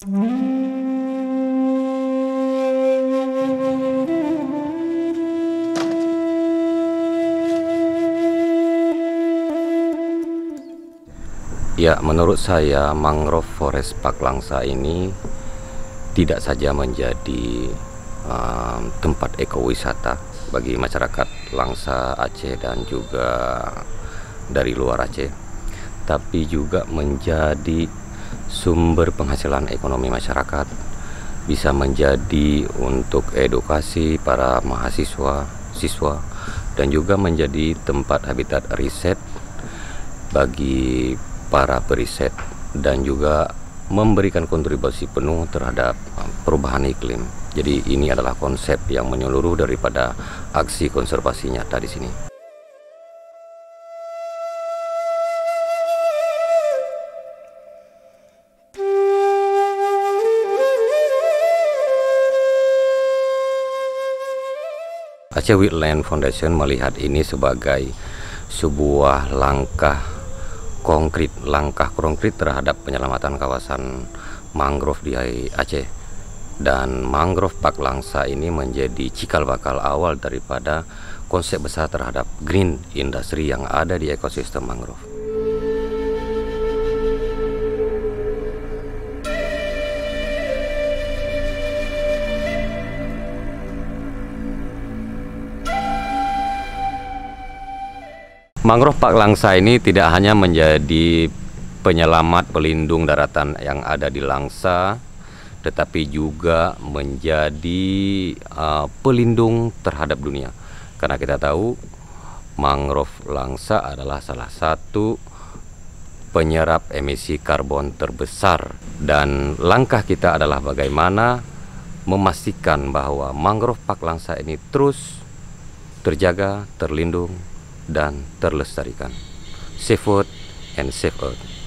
Ya, menurut saya mangrove forest Park Langsa ini tidak saja menjadi tempat ekowisata bagi masyarakat Langsa Aceh dan juga dari luar Aceh, tapi juga menjadi sumber penghasilan ekonomi masyarakat, bisa menjadi untuk edukasi para mahasiswa, siswa, dan juga menjadi tempat habitat riset bagi para periset dan juga memberikan kontribusi penuh terhadap perubahan iklim. Jadi ini adalah konsep yang menyeluruh daripada aksi konservasi nyata di sini. Aceh Wildland Foundation melihat ini sebagai sebuah langkah konkret terhadap penyelamatan kawasan mangrove di Aceh, dan mangrove Park Langsa ini menjadi cikal bakal awal daripada konsep besar terhadap green industry yang ada di ekosistem mangrove. Mangrove Park Langsa ini tidak hanya menjadi penyelamat pelindung daratan yang ada di Langsa, tetapi juga menjadi pelindung terhadap dunia. Karena kita tahu mangrove Langsa adalah salah satu penyerap emisi karbon terbesar, dan langkah kita adalah bagaimana memastikan bahwa mangrove Park Langsa ini terus terjaga, terlindung, dan terlestarikan. Safe Food and Safe Earth.